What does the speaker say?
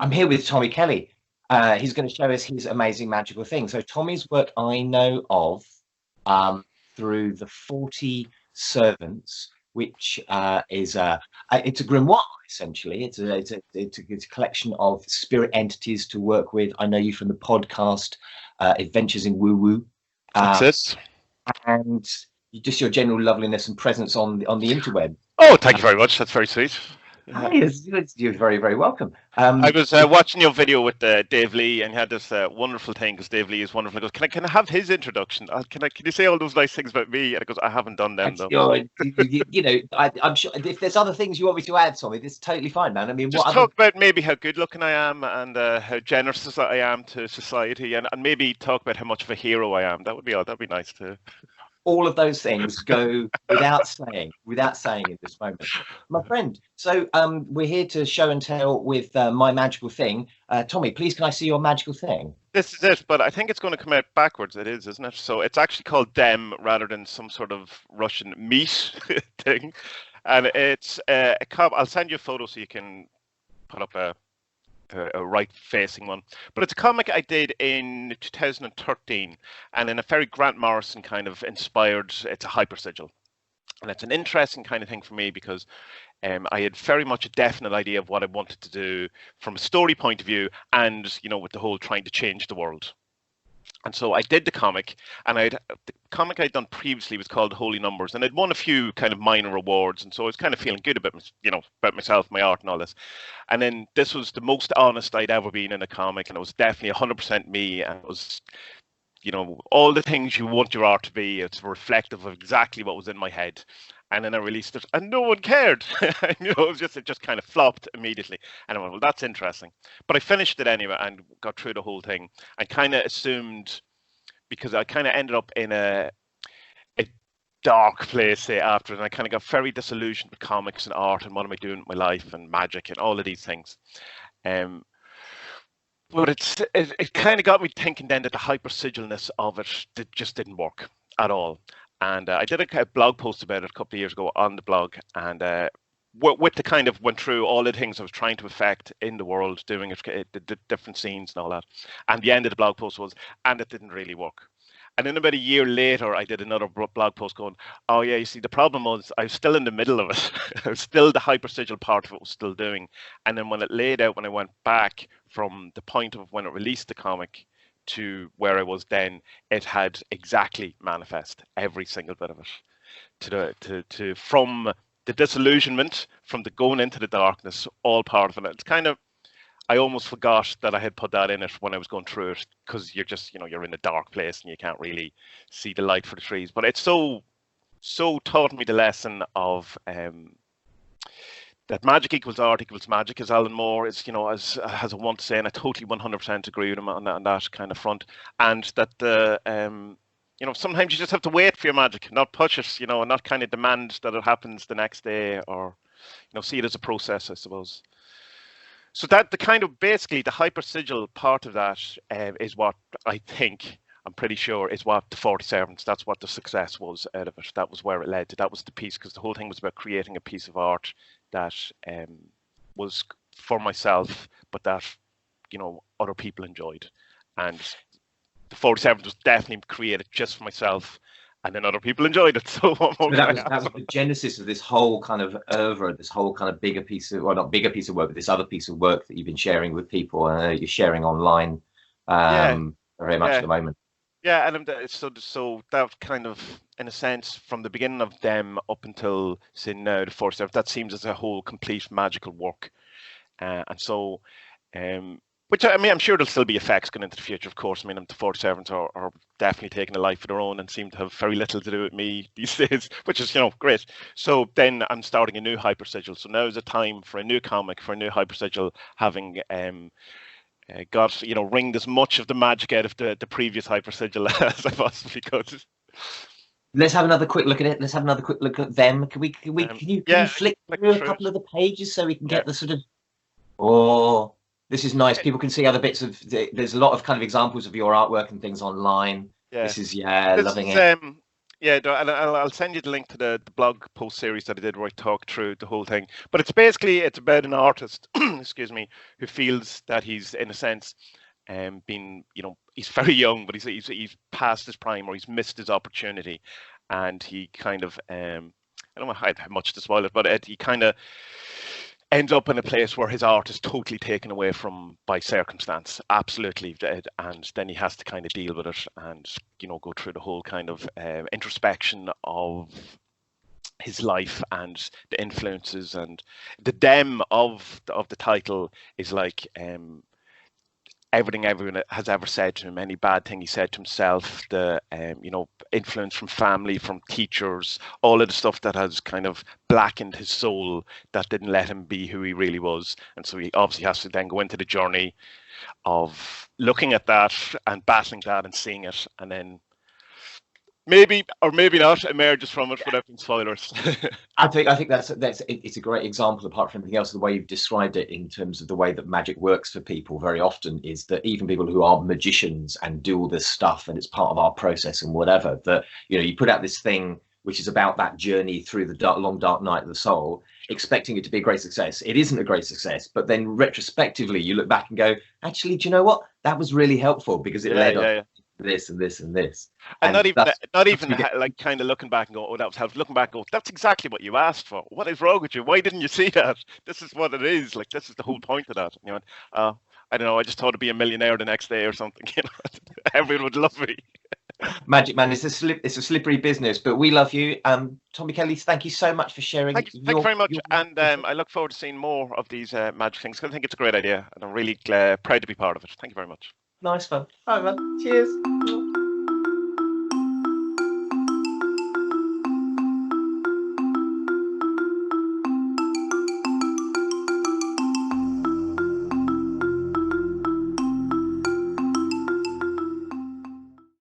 I'm here with Tommie Kelly. He's going to show us his amazing magical thing. So Tommie's work I know of through the 40 Servants, which is it's a grimoire essentially. It's a collection of spirit entities to work with. I know you from the podcast Adventures in Woo Woo. That's it. And just your general loveliness and presence on the interweb. Oh, thank you very much. That's very sweet. Hi, you're very, very welcome. I was watching your video with Dave Lee, and he had this wonderful thing because Dave Lee is wonderful. He goes, "Can I have his introduction? Can you say all those nice things about me?" And he goes, "I haven't done them though." You know, I'm sure if there's other things you want me to add, Tommy, this is totally fine, man. I mean, just talk about maybe how good looking I am and how generous I am to society, and maybe talk about how much of a hero I am. That'd be nice too. All of those things go without saying in this moment, my friend. So we're here to show and tell with my magical thing. Tommie, please, can I see your magical thing? This is it, but I think it's going to come out backwards. It is, isn't it? So it's actually called Dem rather than some sort of Russian meat thing. And it's a cob. I'll send you a photo so you can put up a right-facing one. But it's a comic I did in 2013, and in a very Grant Morrison kind of inspired. It's a hyper sigil, and it's an interesting kind of thing for me because I had very much a definite idea of what I wanted to do from a story point of view, and with the whole trying to change the world. And so I did the comic, and the comic I'd done previously was called Holy Numbers, and I'd won a few kind of minor awards, and so I was kind of feeling good about about myself, my art, and all this. And then this was the most honest I'd ever been in a comic, and it was definitely 100% me, and it was, all the things you want your art to be. It's reflective of exactly what was in my head. And then I released it, and no one cared. It just kind of flopped immediately. And I went, well, that's interesting. But I finished it anyway and got through the whole thing. I kind of assumed, because I kind of ended up in a dark place after, and I kind of got very disillusioned with comics and art and what am I doing with my life and magic and all of these things. But it kind of got me thinking then that the hyper sigilness of it just didn't work at all. And I did a blog post about it a couple of years ago on the blog, and with the kind of went through all the things I was trying to affect in the world, doing it, the different scenes and all that. And the end of the blog post was, and it didn't really work. And then about a year later, I did another blog post going, oh yeah, you see, the problem was I was still in the middle of it. I was still the hyper sigil part of it was still doing. And then when it laid out, when I went back from the point of when it released the comic to where I was then, it had exactly manifest every single bit of it. To from the disillusionment, from the going into the darkness, all part of it. It's kind of, I almost forgot that I had put that in it when I was going through it, because you're just, you're in a dark place and you can't really see the light for the trees. But it's so taught me the lesson of that magic equals art equals magic, as Alan Moore is, as I want to say, and I totally 100% agree with him on that kind of front. And that sometimes you just have to wait for your magic, not push it, and not kind of demand that it happens the next day, or see it as a process, I suppose. So that the kind of basically the hyper sigil part of that is what I think, I'm pretty sure, is what the 40 Servants, that's what the success was out of it. That was where it led to. That was the piece, because the whole thing was about creating a piece of art that was for myself, but that other people enjoyed. And the 40 Servants was definitely created just for myself, and then other people enjoyed it. So that was the genesis of this whole kind of oeuvre, this whole kind of bigger piece of, well, not bigger piece of work, but this other piece of work that you've been sharing with people, and you're sharing online very much at the moment. Yeah, and so that kind of, in a sense, from the beginning of them up until, say, now, the 40 Servants, that seems as a whole complete magical work. And so, which, I mean, I'm sure there'll still be effects going into the future, of course. I mean, the 40 Servants are definitely taking a life of their own and seem to have very little to do with me these days, which is, great. So then I'm starting a new hyper sigil. So now is a time for a new comic, for a new hyper sigil, having got, wringed as much of the magic out of the previous hyper sigil as I possibly could. Let's have another quick look at it. Let's have another quick look at them. Can you flick through a couple of the pages so we can get the sort of, oh, this is nice. People can see other bits of, there's a lot of kind of examples of your artwork and things online. Yeah. This is, loving it. Yeah, and I'll send you the link to the blog post series that I did where I talk through the whole thing. But it's about an artist, excuse me, who feels that he's in a sense, been, he's very young, but he's past his prime or he's missed his opportunity, and he kind of I don't know how much to spoil it, but he kind of ends up in a place where his art is totally taken away from by circumstance, absolutely, and then he has to kind of deal with it and go through the whole kind of introspection of his life and the influences. And the dem of the title is like everything everyone has ever said to him, any bad thing he said to himself, the influence from family, from teachers, all of the stuff that has kind of blackened his soul, that didn't let him be who he really was. And so he obviously has to then go into the journey of looking at that and battling that and seeing it, and then maybe or maybe not emerges from it without being spoilers. I think that's it's a great example, apart from anything else, the way you've described it in terms of the way that magic works for people very often is that even people who are magicians and do all this stuff and it's part of our process and whatever, that you put out this thing which is about that journey through the long dark night of the soul, expecting it to be a great success. It isn't a great success, but then retrospectively you look back and go, actually, do you know what, that was really helpful because it led on this and this and this. And not even like kind of looking back and go, oh, that was helpful. Looking back and go, that's exactly what you asked for. What is wrong with you? Why didn't you see that? This is what it is. Like, this is the whole point of that. I don't know, I just thought I'd be a millionaire the next day or something. Everyone would love me. Magic, man, it's a slippery business, but we love you. Tommie Kelly, thank you so much for sharing. Thank you very much. And I look forward to seeing more of these magic things. I think it's a great idea, and I'm really proud to be part of it. Thank you very much. Nice one. All right, man. Cheers.